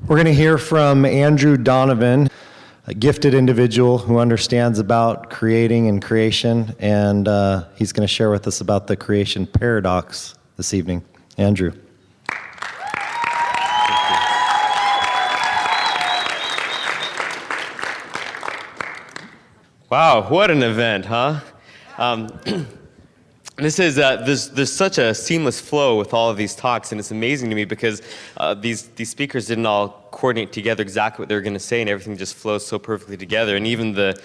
We're going to hear from Andrew Donovan, a gifted individual who understands about creating and creation, and he's going to share with us about the creation paradox this evening. Andrew. Wow, what an event, huh? There's such a seamless flow with all of these talks, and it's amazing to me because these speakers didn't all coordinate together exactly what they were going to say, and everything just flows so perfectly together. And even the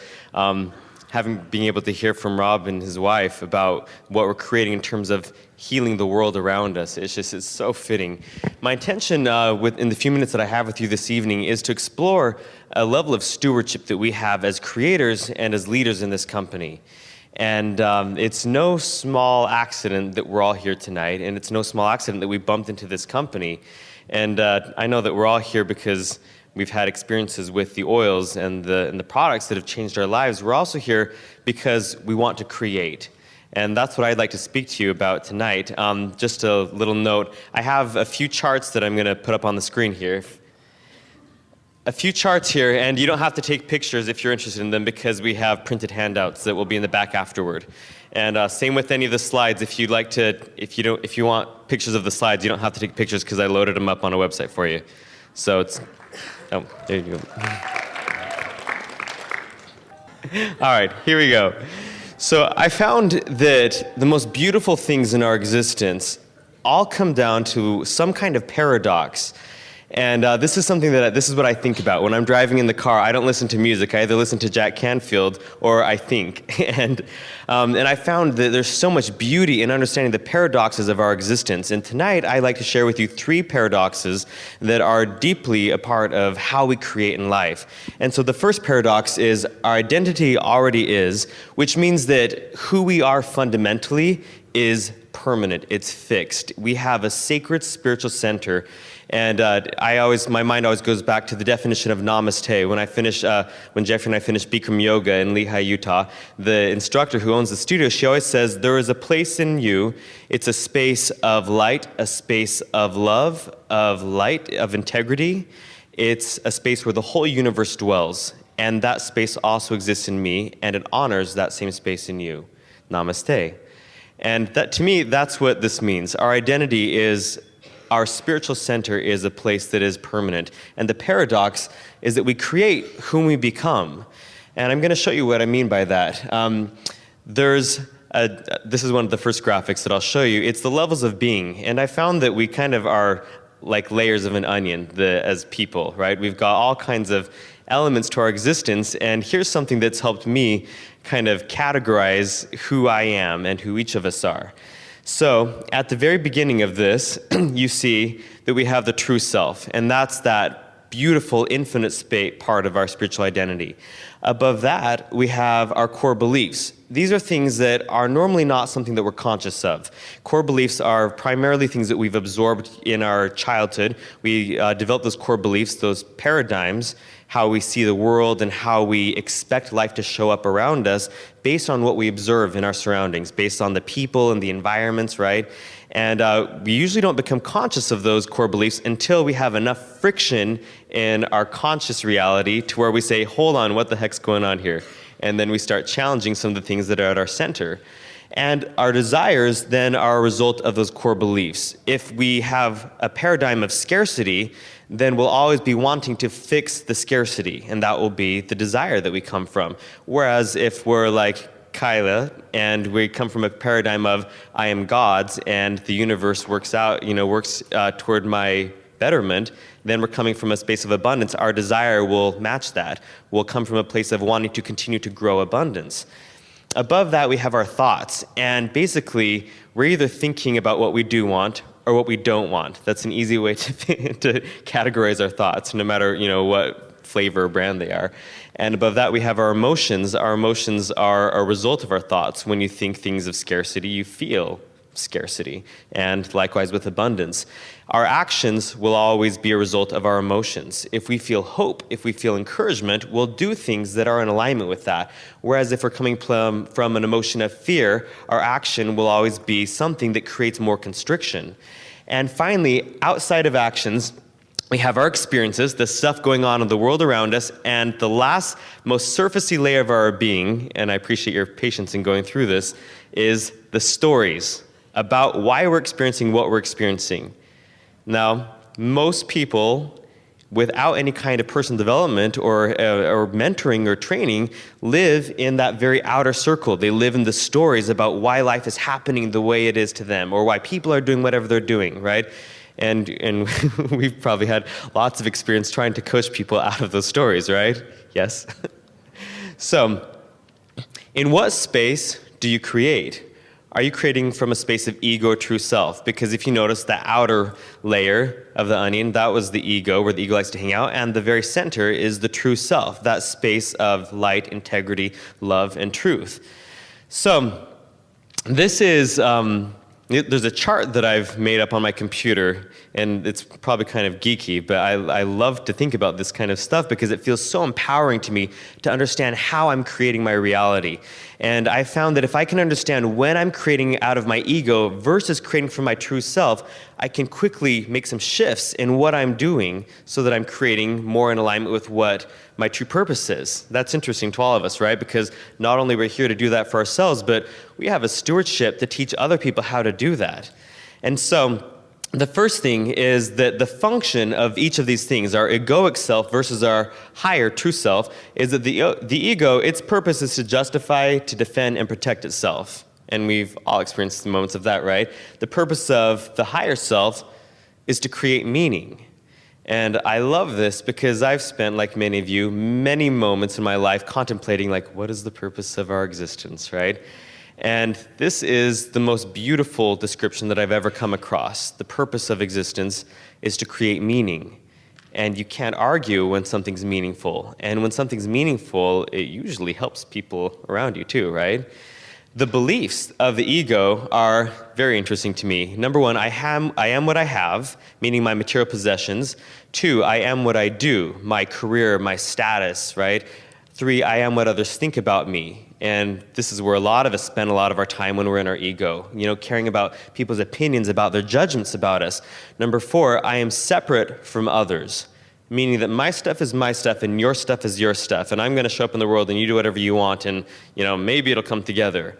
being able to hear from Rob and his wife about what we're creating in terms of healing the world around us, it's so fitting. My intention in the few minutes that I have with you this evening is to explore a level of stewardship that we have as creators and as leaders in this company. And it's no small accident that we're all here tonight, and it's no small accident that we bumped into this company. And I know that we're all here because we've had experiences with the oils and the products that have changed our lives. We're also here because we want to create. And that's what I'd like to speak to you about tonight. Just a little note, I have a few charts that I'm going to put up on the screen here. A few charts here, and you don't have to take pictures if you're interested in them because we have printed handouts that will be in the back afterward. And same with any of the slides. If you want pictures of the slides, you don't have to take pictures because I loaded them up on a website for you. So there you go. All right, here we go. So I found that the most beautiful things in our existence all come down to some kind of paradox. And this is what I think about. When I'm driving in the car, I don't listen to music. I either listen to Jack Canfield or I think. And I found that there's so much beauty in understanding the paradoxes of our existence. And tonight, I'd like to share with you 3 paradoxes that are deeply a part of how we create in life. And so the first paradox is our identity already is, which means that who we are fundamentally is permanent. It's fixed. We have a sacred spiritual center. And my mind always goes back to the definition of namaste. When Jeffrey and I finished Bikram Yoga in Lehi, Utah, the instructor who owns the studio, she always says, there is a place in you. It's a space of light, a space of love, of light, of integrity. It's a space where the whole universe dwells. And that space also exists in me, and it honors that same space in you. Namaste. And that, to me, that's what this means. Our identity is, our spiritual center is a place that is permanent. And the paradox is that we create whom we become. And I'm going to show you what I mean by that. This is one of the first graphics that I'll show you. It's the levels of being. And I found that we kind of are like layers of an onion as people, right? We've got all kinds of elements to our existence. And here's something that's helped me kind of categorize who I am and who each of us are. So at the very beginning of this, you see that we have the true self, and that's that beautiful infinite part of our spiritual identity. Above that, we have our core beliefs. These are things that are normally not something that we're conscious of. Core beliefs are primarily things that we've absorbed in our childhood. We develop those core beliefs, those paradigms, how we see the world and how we expect life to show up around us based on what we observe in our surroundings, based on the people and the environments, right? And we usually don't become conscious of those core beliefs until we have enough friction in our conscious reality to where we say, hold on, what the heck's going on here? And then we start challenging some of the things that are at our center. And our desires then are a result of those core beliefs. If we have a paradigm of scarcity, then we'll always be wanting to fix the scarcity, and that will be the desire that we come from. Whereas if we're like Kyla, and we come from a paradigm of I am God's, and the universe works toward my betterment, then we're coming from a space of abundance. Our desire will match that. We'll come from a place of wanting to continue to grow abundance. Above that, we have our thoughts, and basically, we're either thinking about what we do want or what we don't want. That's an easy way to categorize our thoughts, no matter what flavor or brand they are. And above that, we have our emotions. Our emotions are a result of our thoughts. When you think things of scarcity, you feel scarcity, and likewise with abundance. Our actions will always be a result of our emotions. If we feel hope, if we feel encouragement, we'll do things that are in alignment with that. Whereas if we're coming from an emotion of fear, our action will always be something that creates more constriction. And finally, outside of actions, we have our experiences, the stuff going on in the world around us, and the last, most surfacey layer of our being, and I appreciate your patience in going through this, is the stories about why we're experiencing what we're experiencing. Now, most people, without any kind of personal development or mentoring or training, live in that very outer circle. They live in the stories about why life is happening the way it is to them, or why people are doing whatever they're doing, right? And we've probably had lots of experience trying to coach people out of those stories, right? Yes? So, in what space do you create? Are you creating from a space of ego or true self? Because if you notice, the outer layer of the onion, that was the ego, where the ego likes to hang out, and the very center is the true self, that space of light, integrity, love, and truth. So, this is... there's a chart that I've made up on my computer, and it's probably kind of geeky, but I love to think about this kind of stuff because it feels so empowering to me to understand how I'm creating my reality. And I found that if I can understand when I'm creating out of my ego versus creating from my true self, I can quickly make some shifts in what I'm doing so that I'm creating more in alignment with what my true purpose is. That's interesting to all of us, right? Because not only we're here to do that for ourselves, but we have a stewardship to teach other people how to do that. And so the first thing is that the function of each of these things, our egoic self versus our higher true self, is that the ego, its purpose is to justify, to defend, and protect itself. And we've all experienced the moments of that, right? The purpose of the higher self is to create meaning. And I love this because I've spent, like many of you, many moments in my life contemplating, like, what is the purpose of our existence, right? And this is the most beautiful description that I've ever come across. The purpose of existence is to create meaning. And you can't argue when something's meaningful. And when something's meaningful, it usually helps people around you too, right? The beliefs of the ego are very interesting to me. Number one, I am what I have, meaning my material possessions. 2, I am what I do, my career, my status, right? 3, I am what others think about me. And this is where a lot of us spend a lot of our time when we're in our ego, caring about people's opinions, about their judgments about us. Number 4, I am separate from others, meaning that my stuff is my stuff and your stuff is your stuff, and I'm going to show up in the world and you do whatever you want, and maybe it'll come together.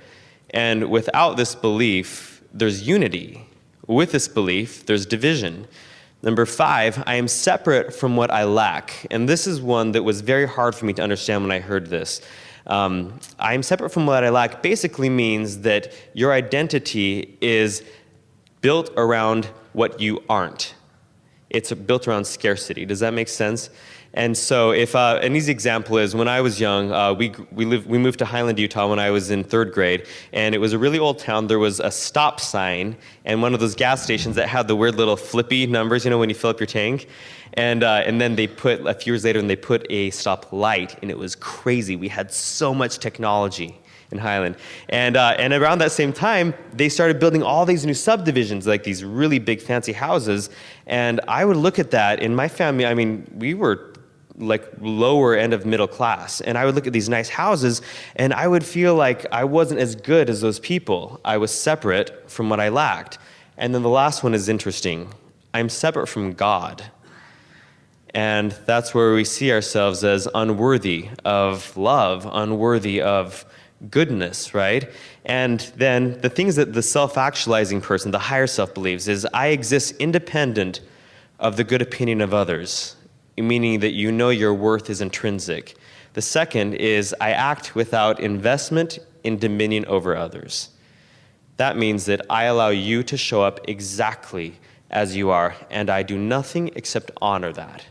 And without this belief, there's unity. With this belief, there's division. Number 5, I am separate from what I lack. And this is one that was very hard for me to understand when I heard this. I am separate from what I lack basically means that your identity is built around what you aren't. It's built around scarcity. Does that make sense? And so if an easy example is when I was young, we moved to Highland, Utah when I was in 3rd grade, and it was a really old town. There was a stop sign and one of those gas stations that had the weird little flippy numbers, when you fill up your tank. And then they put, a few years later, they put a stop light, and it was crazy. We had so much technology in Highland. And around that same time, they started building all these new subdivisions, like these really big fancy houses. And I would look at that in my family. We were like lower end of middle class. And I would look at these nice houses, and I would feel like I wasn't as good as those people. I was separate from what I lacked. And then the last one is interesting. I'm separate from God. And that's where we see ourselves as unworthy of love, unworthy of goodness, right? And then the things that the self-actualizing person, the higher self, believes is, I exist independent of the good opinion of others, meaning that your worth is intrinsic. The second is, I act without investment in dominion over others. That means that I allow you to show up exactly as you are, and I do nothing except honor that.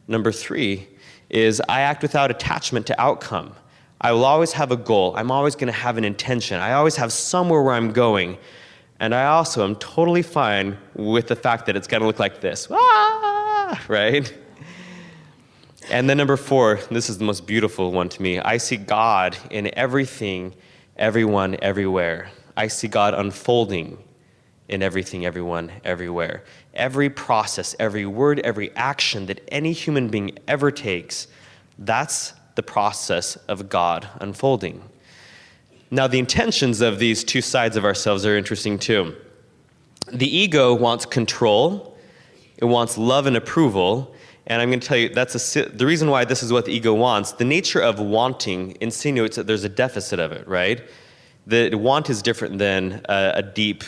Number 3 is, I act without attachment to outcome. I will always have a goal. I'm always going to have an intention. I always have somewhere where I'm going. And I also am totally fine with the fact that it's going to look like this. Right? And then number 4, this is the most beautiful one to me. I see God in everything, everyone, everywhere. I see God unfolding in everything, everyone, everywhere. Every process, every word, every action that any human being ever takes, that's the process of God unfolding. Now, the intentions of these two sides of ourselves are interesting too. The ego wants control It wants love and approval. And I'm going to tell you, the reason why this is what the ego wants. The nature of wanting insinuates that there's a deficit of it, right? The want is different than a deep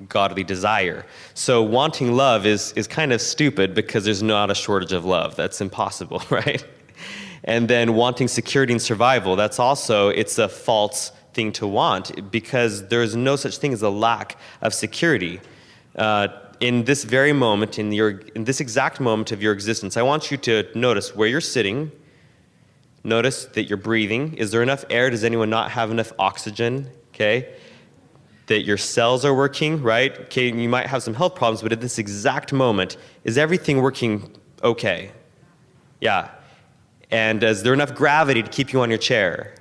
godly desire. So wanting love is kind of stupid because there's not a shortage of love. That's impossible, right? And then wanting security and survival, it's a false thing to want because there is no such thing as a lack of security. In this very moment, in this exact moment of your existence, I want you to notice where you're sitting. Notice that you're breathing. Is there enough air? Does anyone not have enough oxygen? Okay. That your cells are working, right? Okay, you might have some health problems, but at this exact moment, is everything working okay? Yeah. And is there enough gravity to keep you on your chair?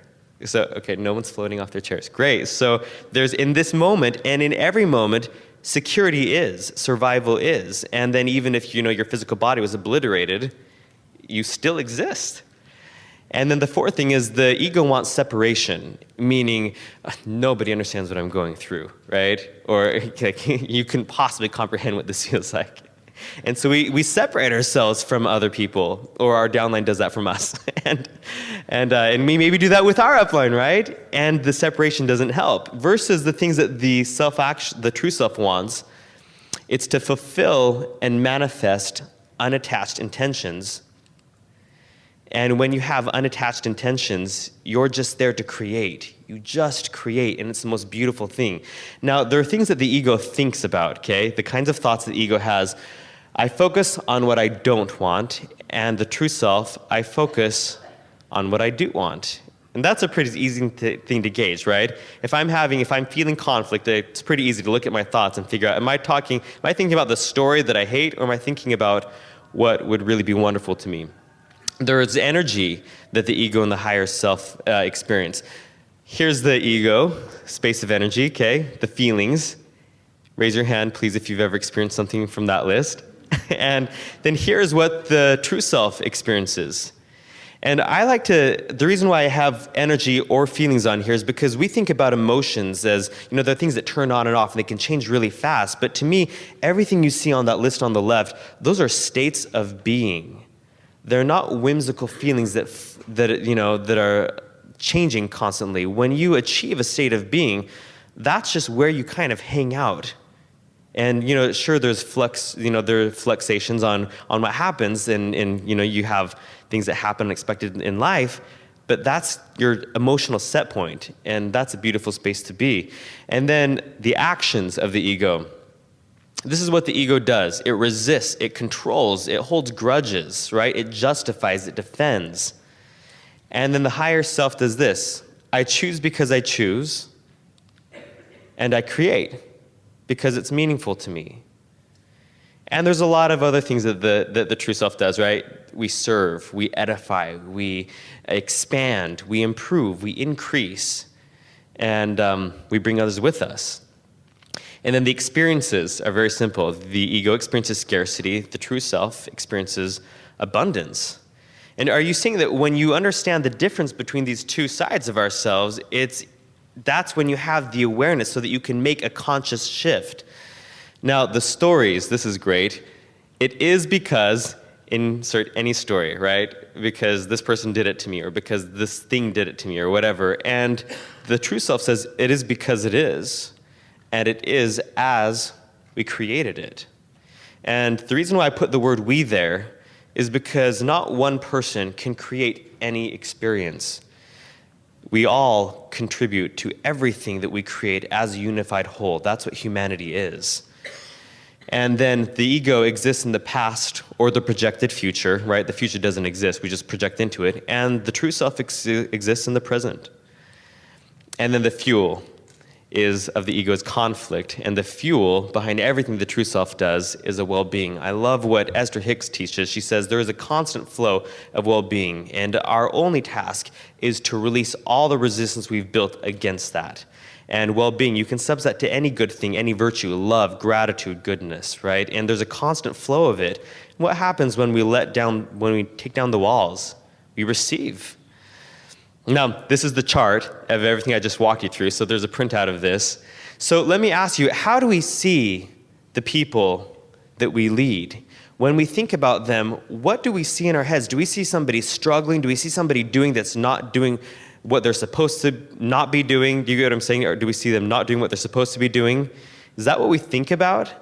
So, okay, no one's floating off their chairs. Great. So there's in this moment and in every moment, security is, survival is. And then even if your physical body was obliterated, you still exist. And then the fourth thing is the ego wants separation, meaning nobody understands what I'm going through, right? Or you can possibly comprehend what this feels like. And so we separate ourselves from other people, or our downline does that from us. and we maybe do that with our upline, right? And the separation doesn't help. Versus the things that the true self wants, it's to fulfill and manifest unattached intentions. And when you have unattached intentions, you're just there to create. You just create, and it's the most beautiful thing. Now, there are things that the ego thinks about, okay? The kinds of thoughts that the ego has. I focus on what I don't want, and the true self, I focus on what I do want. And that's a pretty easy thing to gauge, right? If I'm feeling conflict, it's pretty easy to look at my thoughts and figure out, am I thinking about the story that I hate, or am I thinking about what would really be wonderful to me? There is energy that the ego and the higher self experience. Here's the ego, space of energy, okay? The feelings. Raise your hand, please, if you've ever experienced something from that list. And then here's what the true self experiences. And the reason why I have energy or feelings on here is because we think about emotions as, they're things that turn on and off and they can change really fast. But to me, everything you see on that list on the left, those are states of being. They're not whimsical feelings that are changing constantly. When you achieve a state of being, that's just where you kind of hang out. And sure, there's there are fluctuations on what happens, and you have things that happen unexpected in life, but that's your emotional set point, and that's a beautiful space to be. And then the actions of the ego. This is what the ego does. It resists, it controls, it holds grudges, right? It justifies, it defends. And then the higher self does this. I choose because I choose, and I create because it's meaningful to me. And there's a lot of other things that the true self does, right? We serve, we edify, we expand, we improve, we increase, and we bring others with us. And then the experiences are very simple. The ego experiences scarcity. The true self experiences abundance. And are you seeing that when you understand the difference between these two sides of ourselves, that's when you have the awareness so that you can make a conscious shift. Now, the stories, this is great. It is because, insert any story, right? Because this person did it to me, or because this thing did it to me, or whatever. And the true self says, it is because it is. And it is as we created it. And the reason why I put the word we there is because not one person can create any experience. We all contribute to everything that we create as a unified whole. That's what humanity is. And then the ego exists in the past or the projected future, right? The future doesn't exist, we just project into it. And the true self exists in the present. And then the fuel of the ego is conflict, and the fuel behind everything the true self does is a well-being. I love what Esther Hicks teaches. She says there is a constant flow of well-being, and our only task is to release all the resistance we've built against that. And well-being, you can subset to any good thing, any virtue, love, gratitude, goodness, right? And there's a constant flow of it. What happens when we take down the walls? We receive. Now, this is the chart of everything I just walked you through, so there's a printout of this. So let me ask you, how do we see the people that we lead, when we think about them, what do we see in our heads? Do we see somebody struggling? Do we see somebody doing that's not doing what they're supposed to not be doing? Do you get what I'm saying? Or do we see them not doing what they're supposed to be doing? Is that what we think about?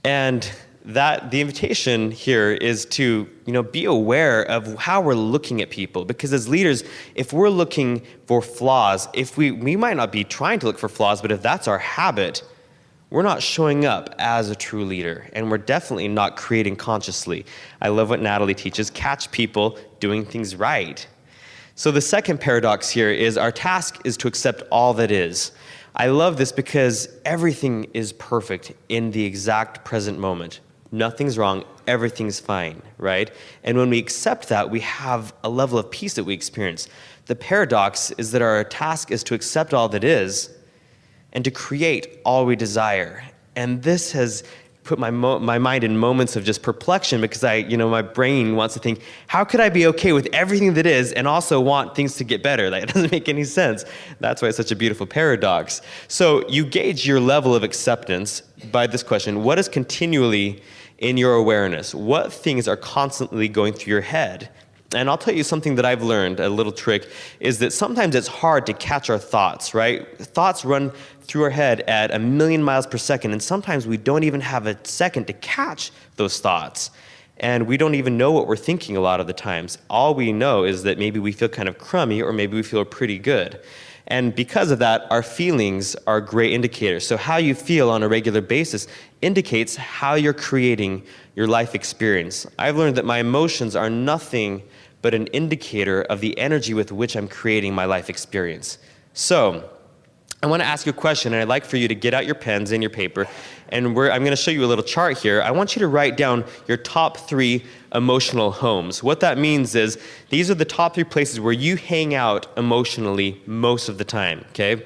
And that the invitation here is to, be aware of how we're looking at people. Because as leaders, if we're looking for flaws, if we might not be trying to look for flaws, but if that's our habit, we're not showing up as a true leader, and we're definitely not creating consciously. I love what Natalie teaches, catch people doing things right. So the second paradox here is our task is to accept all that is. I love this because everything is perfect in the exact present moment. Nothing's wrong, everything's fine, right? And when we accept that, we have a level of peace that we experience. The paradox is that our task is to accept all that is and to create all we desire. And this has put my mind in moments of just perplexion because my brain wants to think, how could I be okay with everything that is and also want things to get better? That doesn't make any sense. That's why it's such a beautiful paradox. So you gauge your level of acceptance by this question: what is continually in your awareness? What things are constantly going through your head? And I'll tell you something that I've learned, a little trick, is that sometimes it's hard to catch our thoughts, right? Thoughts run through our head at 1,000,000 miles per second, and sometimes we don't even have a second to catch those thoughts. And we don't even know what we're thinking a lot of the times. All we know is that maybe we feel kind of crummy, or maybe we feel pretty good. And because of that, our feelings are great indicators. So how you feel on a regular basis indicates how you're creating your life experience. I've learned that my emotions are nothing but an indicator of the energy with which I'm creating my life experience. So I want to ask you a question, and I'd like for you to get out your pens and your paper, and I'm going to show you a little chart here. I want you to write down your top 3 emotional homes. What that means is these are the top 3 places where you hang out emotionally most of the time, okay?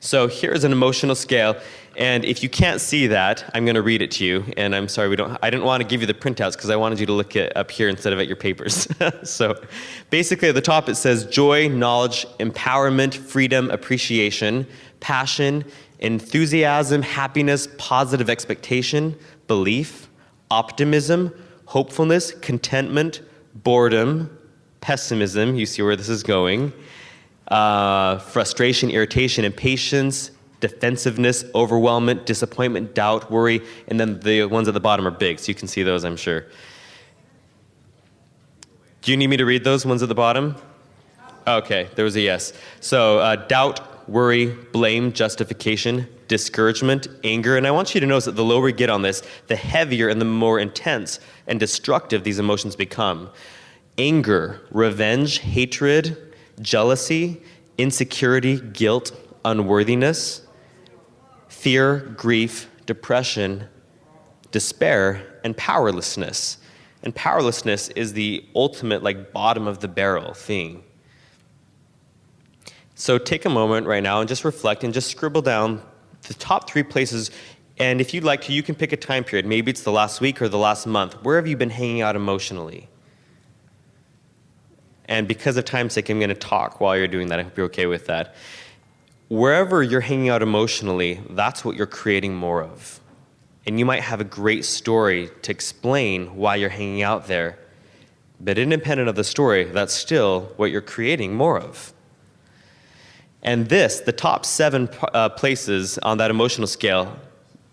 So here's an emotional scale, and if you can't see that, I'm going to read it to you, and I'm sorry I didn't want to give you the printouts because I wanted you to look it up here instead of at your papers. So basically at the top it says joy, knowledge, empowerment, freedom, appreciation, passion, enthusiasm, happiness, positive expectation, belief, optimism, hopefulness, contentment, boredom, pessimism, you see where this is going, frustration, irritation, impatience, defensiveness, overwhelmment, disappointment, doubt, worry, and then the ones at the bottom are big, so you can see those, I'm sure. Do you need me to read those ones at the bottom? Okay, there was a yes. So doubt, worry, blame, justification, discouragement, anger, and I want you to notice that the lower we get on this, the heavier and the more intense and destructive these emotions become. Anger, revenge, hatred, jealousy, insecurity, guilt, unworthiness, fear, grief, depression, despair, and powerlessness. And powerlessness is the ultimate, bottom of the barrel thing. So take a moment right now and just reflect and just scribble down the top 3 places. And if you'd like to, you can pick a time period. Maybe it's the last week or the last month. Where have you been hanging out emotionally? And because of time's sake, I'm going to talk while you're doing that. I hope you're okay with that. Wherever you're hanging out emotionally, that's what you're creating more of. And you might have a great story to explain why you're hanging out there. But independent of the story, that's still what you're creating more of. And the top 7 places on that emotional scale,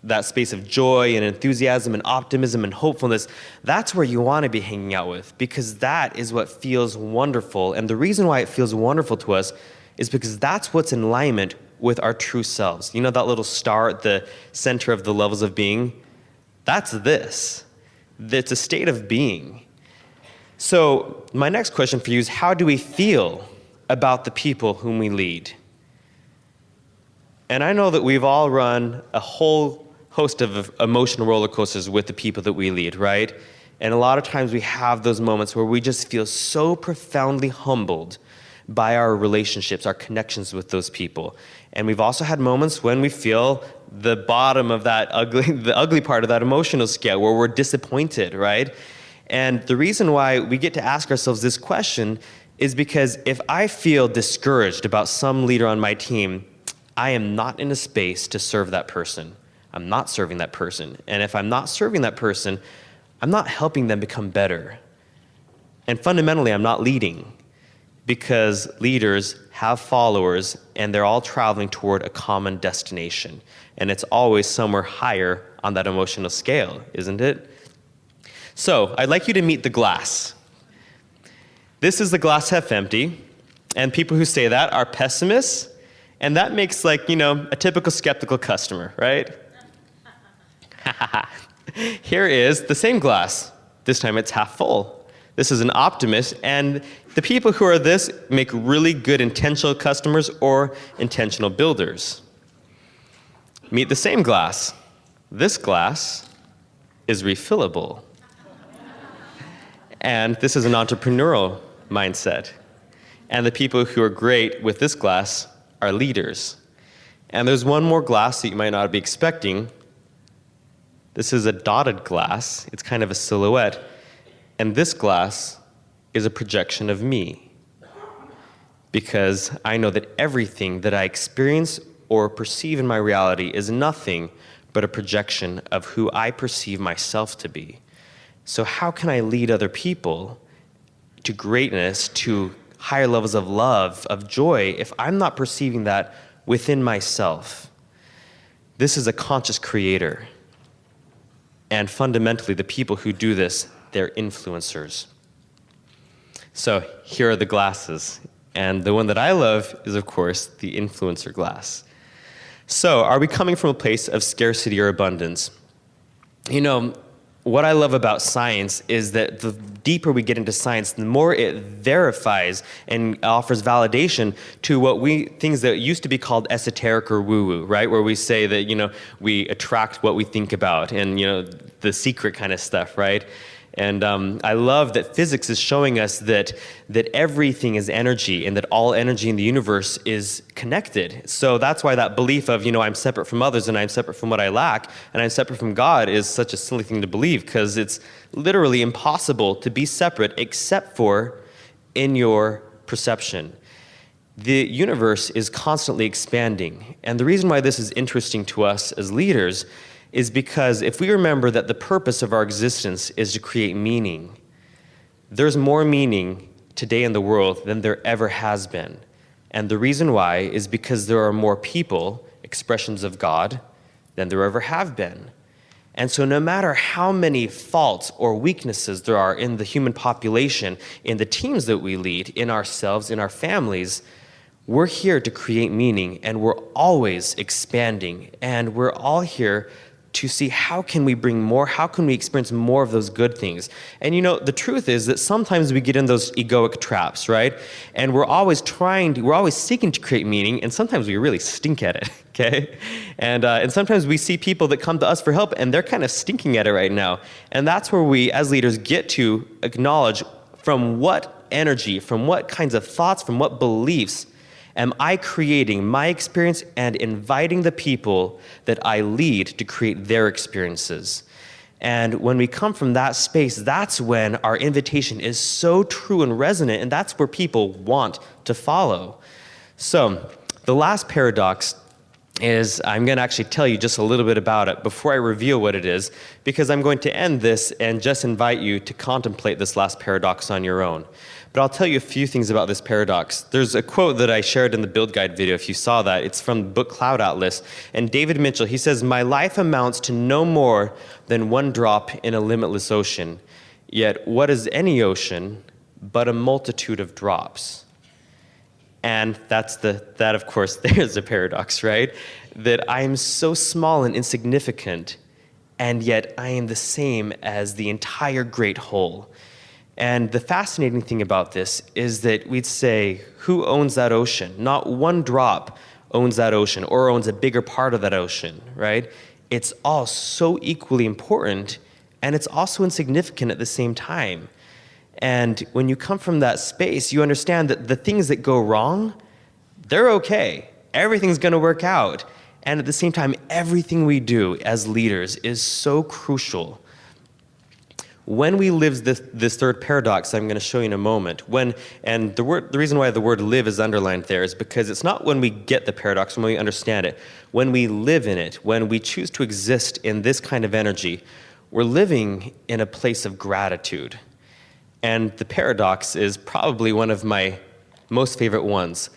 that space of joy and enthusiasm and optimism and hopefulness, that's where you want to be hanging out with, because that is what feels wonderful. And the reason why it feels wonderful to us is because that's what's in alignment with our true selves. You know that little star at the center of the levels of being? That's this. It's a state of being. So my next question for you is, how do we feel about the people whom we lead? And I know that we've all run a whole host of emotional roller coasters with the people that we lead, right? And a lot of times we have those moments where we just feel so profoundly humbled by our relationships, our connections with those people. And we've also had moments when we feel the bottom of that the ugly part of that emotional scale, where we're disappointed, right? And the reason why we get to ask ourselves this question is because if I feel discouraged about some leader on my team, I am not in a space to serve that person. I'm not serving that person. And if I'm not serving that person, I'm not helping them become better. And fundamentally, I'm not leading, because leaders have followers and they're all traveling toward a common destination. And it's always somewhere higher on that emotional scale, isn't it? So I'd like you to meet the glass. This is the glass half empty, and people who say that are pessimists, and that makes, like, a typical skeptical customer, right? Here is the same glass. This time it's half full. This is an optimist, and the people who are this make really good intentional customers or intentional builders. Meet the same glass. This glass is refillable. And this is an entrepreneurial mindset. And the people who are great with this glass are leaders. And there's one more glass that you might not be expecting. This is a dotted glass. It's kind of a silhouette. And this glass is a projection of me. Because I know that everything that I experience or perceive in my reality is nothing but a projection of who I perceive myself to be. So how can I lead other people to greatness, to higher levels of love, of joy, if I'm not perceiving that within myself? This is a conscious creator. And fundamentally, the people who do this, they're influencers. So here are the glasses. And the one that I love is, of course, the influencer glass. So are we coming from a place of scarcity or abundance? What I love about science is that the deeper we get into science, the more it verifies and offers validation to things that used to be called esoteric or woo-woo, right? Where we say that, we attract what we think about, and, the secret kind of stuff, right? And I love that physics is showing us that everything is energy, and that all energy in the universe is connected. So that's why that belief of, I'm separate from others, and I'm separate from what I lack, and I'm separate from God is such a silly thing to believe, because it's literally impossible to be separate except for in your perception. The universe is constantly expanding. And the reason why this is interesting to us as leaders is because if we remember that the purpose of our existence is to create meaning, there's more meaning today in the world than there ever has been. And the reason why is because there are more people, expressions of God, than there ever have been. And so no matter how many faults or weaknesses there are in the human population, in the teams that we lead, in ourselves, in our families, we're here to create meaning, and we're always expanding, and we're all here to see how can we bring more, how can we experience more of those good things. And the truth is that sometimes we get in those egoic traps, right? And we're always seeking to create meaning, and sometimes we really stink at it, okay? And sometimes we see people that come to us for help, and they're kind of stinking at it right now. And that's where we, as leaders, get to acknowledge from what energy, from what kinds of thoughts, from what beliefs am I creating my experience and inviting the people that I lead to create their experiences. And when we come from that space, that's when our invitation is so true and resonant, and that's where people want to follow. So the last paradox is, I'm going to actually tell you just a little bit about it before I reveal what it is, because I'm going to end this and just invite you to contemplate this last paradox on your own. But I'll tell you a few things about this paradox. There's a quote that I shared in the Build Guide video, if you saw that. It's from the book Cloud Atlas. And David Mitchell, he says, "My life amounts to no more than one drop in a limitless ocean. Yet what is any ocean but a multitude of drops?" And that of course, there's a paradox, right? That I am so small and insignificant, and yet I am the same as the entire great whole. And the fascinating thing about this is that we'd say, who owns that ocean? Not one drop owns that ocean or owns a bigger part of that ocean, right? It's all so equally important, and it's also insignificant at the same time. And when you come from that space, you understand that the things that go wrong, they're okay. Everything's going to work out. And at the same time, everything we do as leaders is so crucial. When we live this third paradox I'm going to show you in a moment, and the reason why the word live is underlined there is because it's not when we get the paradox, when we understand it. When we live in it, when we choose to exist in this kind of energy, we're living in a place of gratitude. And the paradox is probably one of my most favorite ones.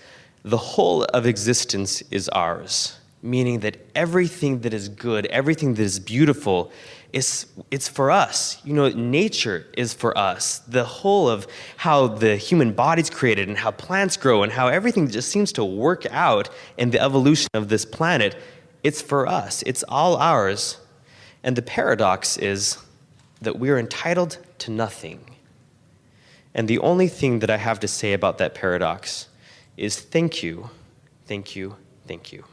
The whole of existence is ours, meaning that everything that is good, everything that is beautiful, it's for us. You know, nature is for us. The whole of how the human body's created and how plants grow and how everything just seems to work out in the evolution of this planet, it's for us. It's all ours. And the paradox is that we're entitled to nothing. And the only thing that I have to say about that paradox is thank you, thank you, thank you.